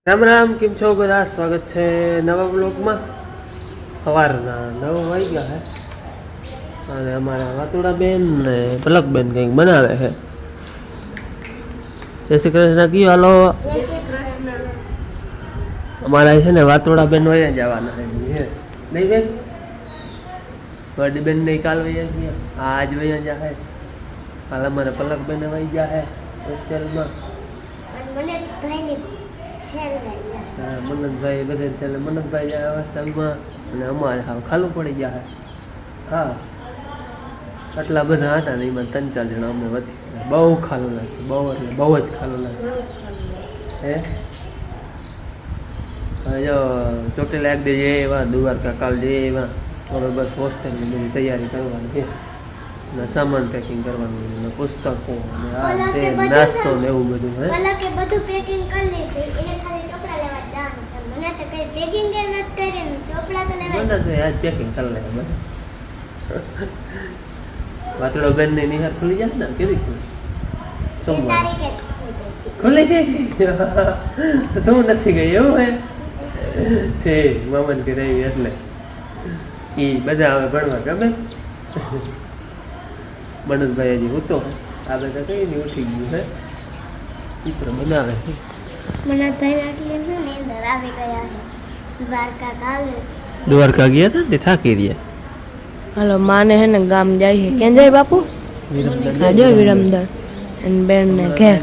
રામ રામ, કેમ છો બધા? સ્વાગત છે નવા બ્લોગમાં. સવારના 9 વાગ્યા છે અને અમારા વાતુડા બેન ને પલક બેન કંઈક બનાવે છે. જય શ્રી કૃષ્ણ કયો હાલો. અમારા છે ને વાતુડા બેન વયા જવાના છે નહીં બેન? વડી બેન નહીં કાલ વયા ગયા, આજ વયા જાય. કાલ અમારે પલક બેન વહી જાય હોસ્ટેલમાં. મનોજભાઈ બધે છેલ્લે મનોજભાઈ જાય હોસ્ટેલમાં અને અમારે હાવ ખાલું પડી જાય. હા, આટલા બધા હતા ને એમાં 3-4 જણા અમને વધી બહુ ખાલું લાગે, બહુ એટલે બહુ જ ખાલું લાગે. હે જો ચોટીલા એક દે એવા, દ્વારકા કાલ જે એવા. હવે બસ હોસ્ટેલની બધી તૈયારી કરવાની છે ને સામાન પેકિંગ કરવાનું ને પુસ્તકો ને આ તે નાસ્તો ને એવું બધું. હે બધું પેકિંગ કરી લીધું, એને ખાલી ચોપડા લેવા જવાનું. મને તો કઈ પેકિંગ કે નથી કરીને ચોપડા તો લેવા. મને તો આજ પેકિંગ કરી લે બધા. વાતડો બેન ની નિહાર ખુલી જાય ને કેવી સોમવાર ખુલી ગઈ. તું નથી ગઈ એવું હે? ઠીક, મામન કે રહી એટલે એ બધા હવે ભણવા ગમે. મનોજભાઈ હજી ઉતો આ બધા કઈ નહીં ઉઠી ગયું છે, ચિત્ર બનાવે છે. મનોજભાઈ આટલી નીંદર આવી ગયા છે. દ્વારકા કાલે દ્વારકા ગયા હતા ને થાકી રહ્યા. હાલો માને હે ને ગામ જાય છે. ક્યાં જાય બાપુ? હા જો વિરમદર અને બેન ને ઘેર.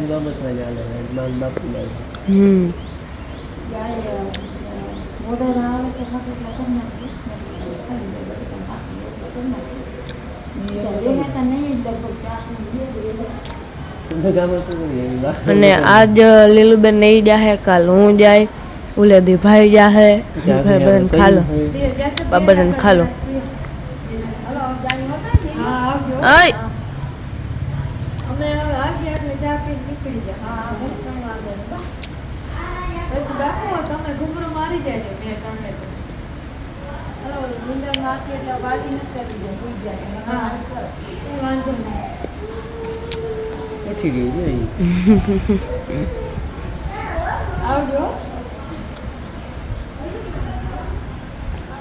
અને આજ લીલુબેન નહીં જાહે, કાલ હું જાય, ઉલેદી ભાઈ જાહે. ભાઈ બધાને ખાલો, બધાને ખાલો. આય પછી ગઈ નહીં. આવજો.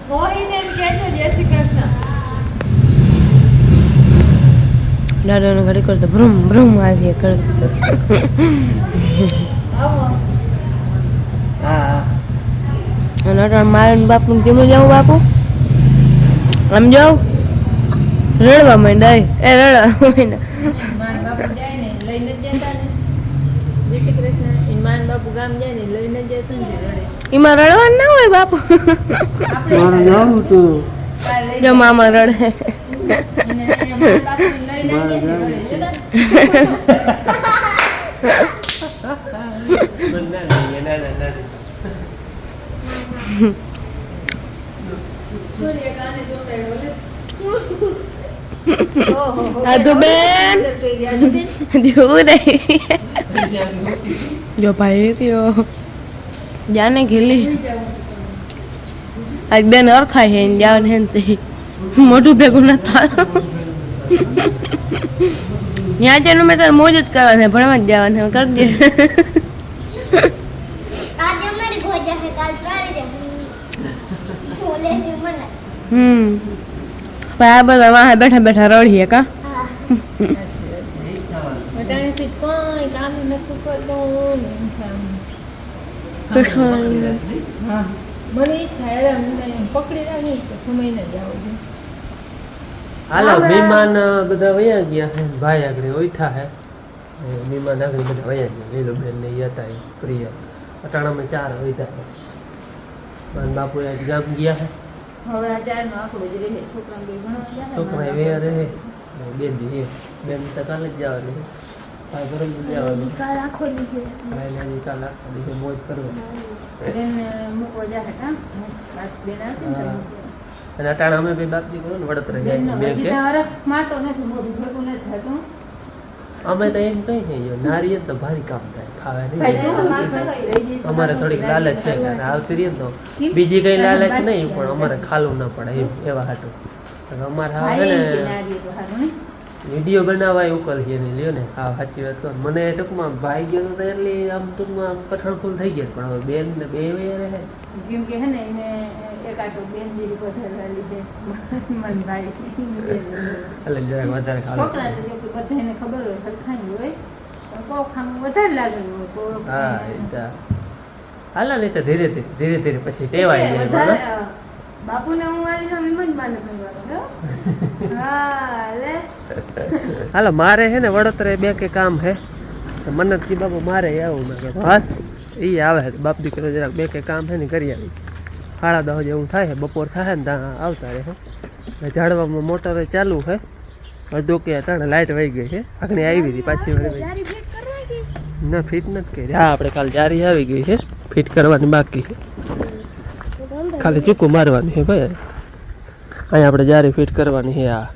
મોહીને કહેજો જય શ્રી કૃષ્ણ. દાદાને ઘડી કરતો ભ્રમ ભ્રમ આજે કર. હા અને મારા બાપુ કેમ જાઉં બાપુ? આમ જાઉં રડવા માંડાય. એ રડવા માંડા. માન બાપુ જાય ને લઈને જ જતા ને. જય શ્રી કૃષ્ણ. ઇન માન બાપુ ગામ જાય ને લઈને જ જતા ને રડે. એમાં રડવા ના હોય બાપુ. મારું નામ હતું જો મામા રડે. માન બાપુ લઈને જ રડે. સૂર્યકાને જોડાયો લે. આદુ બેન જોવું નહીં. જો ભાઈ થયો જાને ખેલી આજ બેન અરખાય હે ને જાવ ને તે મોઢું ભેગું ન થાય. ત્યાં છે મેં તારે મોજ જ કરવાની, ભણવા જ જવાનું કરજે. આજે અમારી ગોજા છે, કાલ તારી જશે. ઓલેથી મને પણ આ બધા વાહે બેઠા બેઠા રડીએ કા. અટાણે સીટ કોઈ કામ નથી કરતું. હા, મને ઈચ્છા એમ પકડી રાખી તો સમય ને જાવ છે. હાલો મહેમાન બધા વયા ગયા છે, ભાઈ આગળ ઓઠા છે. મહેમાન આગળ બધા વયા ગયા. લીલુબેન ને હતા પ્રિય અટાણામાં 4 વૈધા છે. મારા બાપુ આજ ગામ ગયા છે. હવે આ ચારનો આંકડો જ રહે. છોકરાને બે ભણવા જાય ને. છોકરા વે રહે બેન દી બેન તો કાલે જ જવાની. ભાઈ ઘરે જ જવાનું. કાલ આખો નીકળે. ભાઈને નિકાલ આખા દિવસે મોજ કરવાની. બેન મૂકવા જાય હા. બાપ બેન આવશે ને હા. અને અટાણા અમે બે બાપજી કરો ને વડોદરા જાય બે કે મારતો નથી, મોઢું ભેગું નથી થતું. અમે તો એમ કઈ નહીં નારીએ તો ભારી કામ થાય, ખાવે ભાઈ તું નહીં. માર પાસે રહી જઈ તો અમારે થોડીક લાલચ છે કે આવતી રહીએ તો બીજી કઈ લાલચ નહીં, પણ અમારે ખાલું ના પડે એમ એવા હાટું. અમારે હા હે ભાઈ ને કે નારીએ તો હારું ને. વિડીયો બનાવવા ઉકલ છે ને લ્યો ને હા સાચી વાત કહો મને ટૂંકમાં ભાઈ ગયો તો એટલે આમ ટૂંકમાં પઠાણ ફૂલ થઈ ગયા પણ હવે બેન ને બે રહે કેમ કે હે ને એને એક આટો બેન જેવી વધારવા લીધે મન ભાઈ એટલે જરાક વધારે ખાવા છોકરાને જો કે બધાને ખબર હોય સરખાઈ હોય પણ કોક ખામ વધારે લાગેલું હોય કોક હા હાલા નહીં તો ધીરે ધીરે પછી ટેવાય જાય વધારે બાપુને હું મારી સામે જ માને ભરવાનો હા લે હાલો મારે છે ને વડોદરા બે કે કામ હે તો મન્નતજી બાપુ મારે આવું મેં કીધું હા એ આવે છે બાપ દીકરો જરાક બે કે કામ છે ને કરી આવી 10:30 જેવું થાય છે બપોર થાય ને ત્યાં આવતા રહે ઝાડવામાં મોટર ચાલુ છે અડધો કે 3 લાઇટ વહી ગઈ છે આગળ આવી હતી પાછી વળી ના ફિટ નથી કરી હા આપણે કાલ જારી આવી ગઈ છે ફિટ કરવાની બાકી છે ખાલી ચૂકું મારવાની છે ભાઈ અહીંયા આપણે જારી ફિટ કરવાની છે આ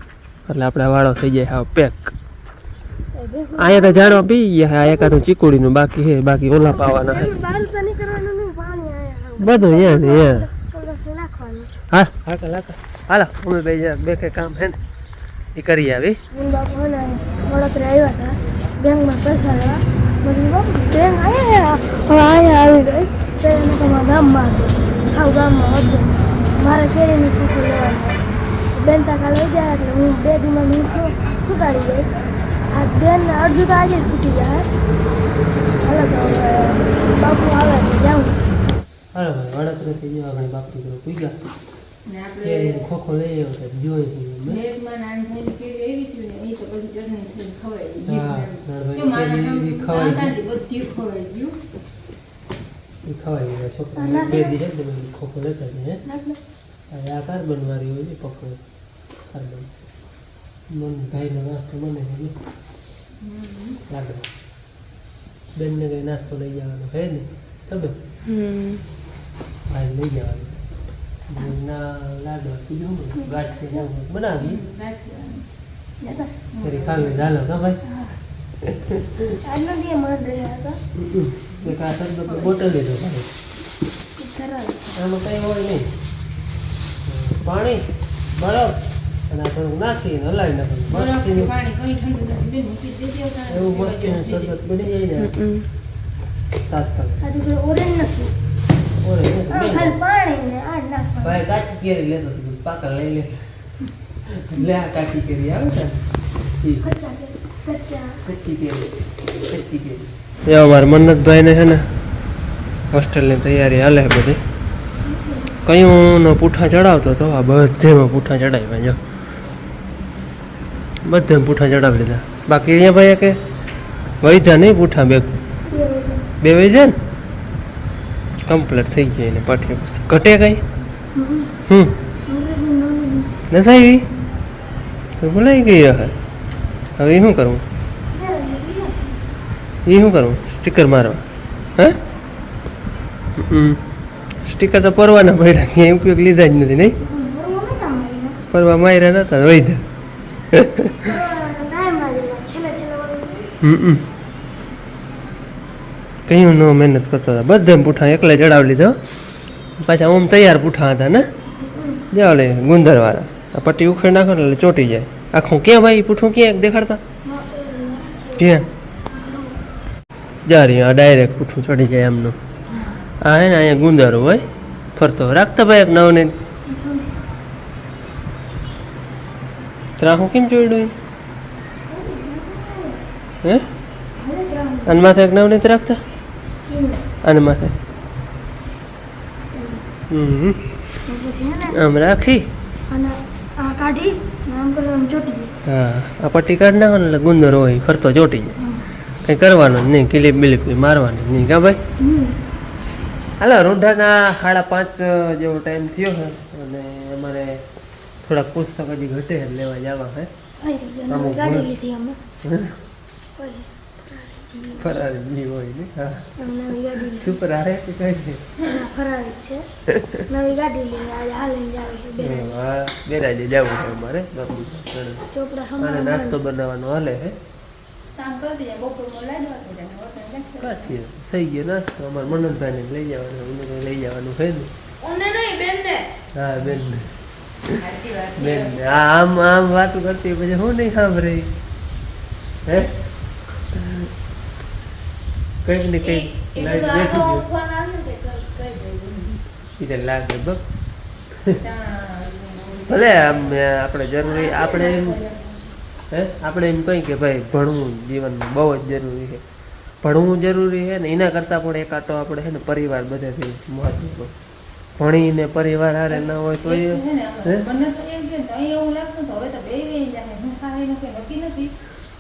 એટલે આપણે વાળો થઈ જાય હા પેક અહીંયા તો ઝાડવા પી ગયા આ એકાદું ચીકુડીનું બાકી છે બાકી ઓલા પાવાના છે બધું અહીંયા હા હા હાલો અમે બે બે કે કામ છે ને એ કરી આવી વડોદરા આવ્યા હતા બેંકમાં પૈસા લેવા બેંક આવ્યા આવી ગઈ પેલા તમારા ગામમાં ગામમાં વચ્ચે મારે કેરીની ચીકુ લેવાની બેન તાકા લઈ જાય એટલે હું 2 દિવસમાં છૂટાડી જઈશ આ બેનને અડધું તો આજે જ છૂટી જાય હાલો તો બાપુ આવે જાઉં હાલો ભાઈ વડોદરાથી જો આપણે બાપ દીકરો પૂગ્યા ને આપણે કેરીનો ખોખો લઈ આવ્યો તો જોઈ બેગમાં નાન થઈને કેવી એવી હતી ને એ તો બધી ચટણી થઈને ખવાઈ હા ગઈ નાનભાઈ ખવાઈ ગઈ બધું ખવાઈ ગયું એ ખવાઈ ગયા છોકરા 2 દિવસ ખોખો લેતા છે આ કાર્બન વાળી હોય છે પકડ કાર્બન મન ભાઈનો નાસ્તો મને છે લાગે બેનને કઈ નાસ્તો લઈ જવાનો છે ને ખબર ભાઈ લઈ જવાનું ના લાડવા કીધું ગાંઠી બનાવી ફરી ખાવી ચાલો તો ભાઈ આજનો દી મત રહ્યા હતા એક આ શબ્દ બોટલ લીધો ભાઈ આમાં કઈ હોય નહીં પાણી બરફ અને આ થોડુંક નાખીને હલાવી નાખવાનું પાણી કઈ ઠંડુ નથી બેન મૂકી દેજે એવું મસ્તીનું શરબત બની જાય ને તાત્કાલિક ઓરેન્જ નથી ઓરે ખાલી પાણી ને આ નાખવાનું ભાઈ કાચી કેરી લેતો હતો પાકા લઈ લે લે આ કાચી કેરી આવે ને કચ્ચી કેરી એ અમારે મન્નતભાઈને છે ને હોસ્ટેલની તૈયારી હાલે બધી કયું નો પૂઠા ચડાવતો હતો આ બધેમાં પૂઠા ચડાવ્યા જો બધે પૂઠા ચડાવી લીધા બાકી અહીંયા ભાઈ કે વૈધા નહીં પૂઠા બે વૈધા ને કમ્પ્લીટ થઈ ગઈ એને પાઠ્યપુસ્તક ઘટે કઈ નથી આવી તો ભૂલાઈ ગઈ હવે એ શું કરવું સ્ટીકર મારવા હે સ્ટીકર તો પરવાના પડ્યા ક્યાંય ઉપયોગ લીધા જ નથી નહીં પરવા માર્યા નતા વૈધા કયું નો મહેનત કરતો હતા બધા પૂઠા એકલા ચડાવી લીધો પાછા ઓમ તૈયાર પૂઠા હતા ને જાવ લે ગુંદરવાળા આ પટ્ટી ઉખેડ નાખો ને એટલે ચોટી જાય આખું ક્યાં ભાઈ પૂઠું ક્યાં દેખાડતા ક્યાં જા રહી આ ડાયરેક્ટ પૂઠું ચડી જાય એમનું આ હે ને અહીંયા ગુંદારો હોય ફરતો રાખતા ભાઈ એક નવ ને ત્રાહું કેમ જોડ્યું હે અને માથે એક નવ ને રાખતા અને માથે આમ રાખી હા આ પટ્ટી કાઢી નાખો ને એટલે ગુંદર હોય ફરતો ચોટી જાય કંઈ કરવાનું જ નહીં ક્લિપ બિલીપ મારવાની નહીં કા ભાઈ હાલો રૂઢાના 5:30 જેવો ટાઈમ થયો છે અને અમારે થોડાક પુસ્તક હજી ઘટે લેવા જવા છે ફરારી હોય ને હા સુપર આવે કે કઈ છે ફરારી છે નવી ગાડી લઈને આજે હાલીને જાવ છે બેરાજે જવું છે અમારે અને નાસ્તો બનાવવાનો હાલે છે થઈ ગયો નાસ્તો અમારે મનોજભાઈ ને લઈ જવાનું લઈ જવાનું છે ને હા બેન સાચી વાત છે. બેન આમ આમ વાતો કરતી પછી હું નહીં સાંભળે હે કઈક ને કઈક લાઈટ બેઠી ગયું ફોન આવે ને કઈ દઉં એટલે લાગે બસ ભલે આમ આપણે જરૂરી આપણે એમ હે આપણે એમ કહી કે ભાઈ ભણવું જીવનમાં બહુ જ જરૂરી છે ભણવું જરૂરી છે ને એના કરતાં પણ એક આટો આપણે છે ને પરિવાર બધેથી મહત્વ ભણીને પરિવાર હારે ન હોય તો એ હે બંને તો એક છે તો અહીં એવું લાગતું તો હવે તો બે જાય હું ખાઈ નું કઈ નક્કી નથી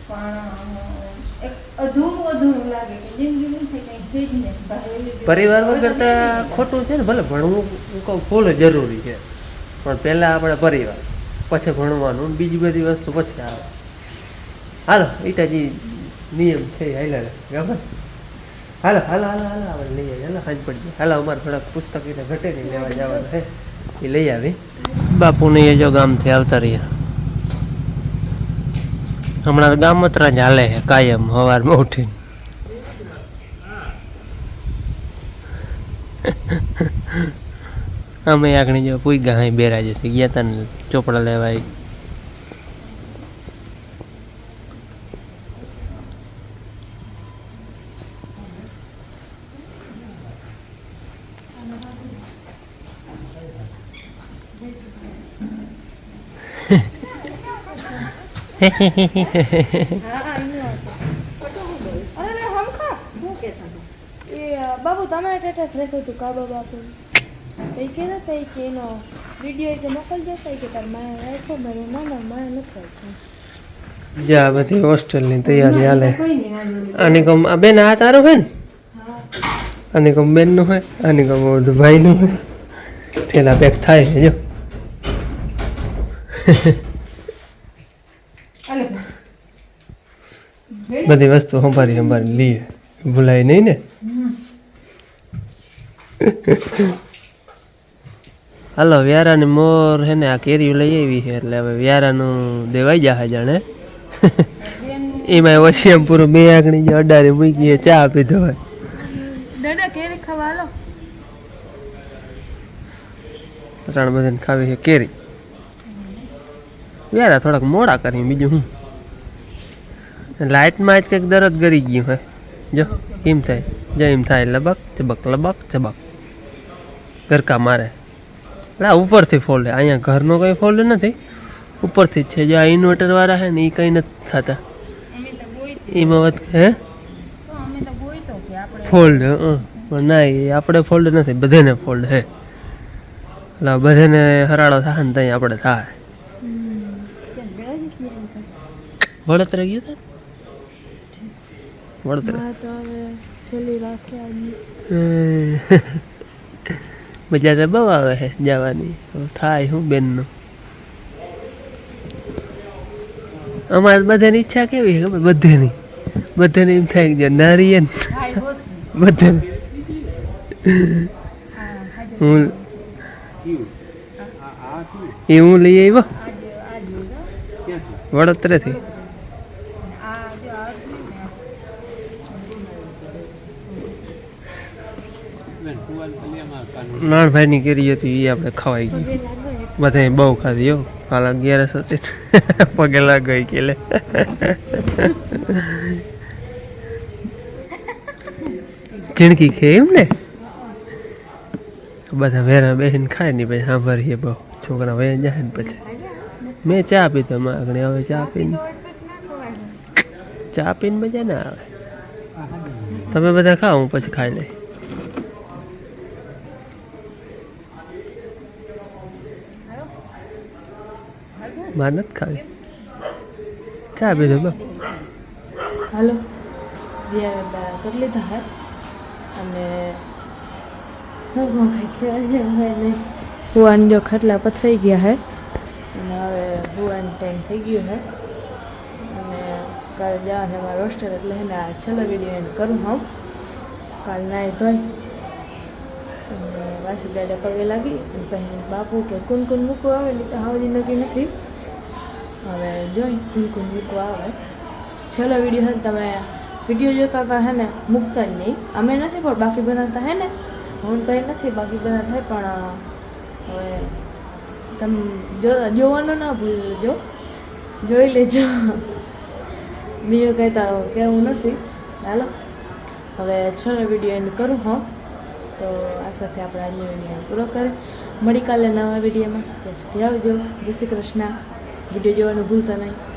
પણ એક અધૂરું લાગે કે જિંદગી નહીં થઈ કઈ થઈ જ નહીં પરિવાર વગર તો ખોટું છે ને ભલે ભણવું હું કહું ફૂલ જરૂરી છે પણ પહેલાં આપણે પરિવાર પછી ભણવાનું બીજી બધી વસ્તુ પછી આવે હાલો ઈટાજી નિયમ છે હાલા ગમે હાલો હાલો હાલો હાલો આપણે લઈ આવીએ હાલો હાજ પડી હાલો અમારે થોડાક પુસ્તક એને ઘટે નહીં લેવા જવાનું છે એ લઈ આવી બાપુને એ જો ગામથી આવતા રહ્યા હમણાં ગામત્રા જ હાલે છે કાયમ સવારમાં ઉઠીને અમે આગળ જો પૂગ્યા અહીં બેરાજેથી ગયા હતા ને ચોપડા લેવા બાબુ તમે સ્ટેટસ લખ્યું હતું કાબા બાપુ કઈ કહેતા હતા કે એનો વિડીયો કે મોકલજો કે તાર મારે રાખ્યો મારે ના ના મારે નથી રાખ્યો જા બધી હોસ્ટેલની તૈયારી હાલે આની કમ આ બેન આ તારું હે ને આની કમ બેનનું હોય આની કમ બધું ભાઈનું હોય ઠેલા પેક થાય છે જો બધી વસ્તુ સંભાળી લઈએ ભૂલાય નહીં ને હાલો વ્યારાની મોર હે ને આ કેરીઓ લઈ આવી છે એટલે હવે વ્યારાનું દેવાઈ જાય જાણે એમાં ઓછી એમ પૂરું બે આંગળી જે અડારી મૂકી ચા પીધો હોય દાદા કેરી ખાવા હાલો ત્રણ બધાને ખાવી છે કેરી વ્યારા થોડાક મોડા કરી બીજું હું લાઇટમાં જ કંઈક દરદ ગરી ગયું હોય જો એમ થાય જો એમ થાય લબક ચબક લબક ચબક ગરકા મારે એટલે આ ઉપરથી ફોલ્ડ અહીંયા ઘરનો કંઈ ફોલ્ડ નથી ઉપરથી જ છે જે આ ઇન્વર્ટર વાળા છે ને એ કંઈ નથી થતા એમાં વાત હે ફોલ્ડ પણ ના એ આપણે ફોલ્ડ નથી બધાને ફોલ્ડ હે એટલે બધાને હરાળો થાય ને ત્યાં આપણે થાય વળતરે ગયું થાય વળતરે મજા તો બહુ આવે છે જવાની થાય શું બેનનું અમારે બધાની ઈચ્છા કેવી છે ખબર બધાની એમ થાય કે નારી ને બધાને હું એ હું લઈ આવ્યો વડોદરાથી નાણભાઈની કેરી હતી એ આપણે ખવાઈ ગઈ બધા બહુ ખાધી હો કાલ 11 હતી પગે લાગી કે ચીણકી ખે એમ ને બધા વેરા બેસીને ખાય ને પછી સાંભળીએ બહુ છોકરા વયા જાય ને પછી મેં ચા પીતો આગળ હવે ચા પીને મજા ના આવે તમે બધા ખાઓ હું પછી ખાઈ લઈ માર નથી ખાવી ચા પીધો બસ હાલો વ્યારા કરી લીધા હે અને હું હુવાન જો ખાટલા પથરાઈ ગયા હે અને હવે હુવાન ટાઈમ થઈ ગયો હે અને કાલે જવા છે મારા હોસ્ટેલ એટલે એને આ છેલ્લો વિડીયો એને કરું હું કાલ નાહી ધોઈ અને વાસી દાદા પગે લાગી અને પછી બાપુ કે કુન મૂકવા આવે ને તો હાવજી નક્કી નથી હવે જોઈ કુન મૂકવા આવે છેલ્લો વિડીયો હે તમે વિડીયો જોતા હતા હે ને મૂકતા જ નહીં અમે નથી પણ બાકી બનાવતા હે ને હું કંઈ નથી બાકી બધા થાય પણ હવે તમે જોવાનું ના ભૂલજો, જોઈ લેજો. બીજું કંઈ તો કહેવું નથી. ચાલો હવે છેલ્લો વિડીયો એન્ડ કરું. હા, તો આ સાથે આપણે આજનો વિડીયો પૂરો કરીએ. મળી કાલે નવા વિડીયોમાં. ત્યાં સુધી આવજો. જય શ્રી કૃષ્ણ. વિડીયો જોવાનું ભૂલતા નહીં.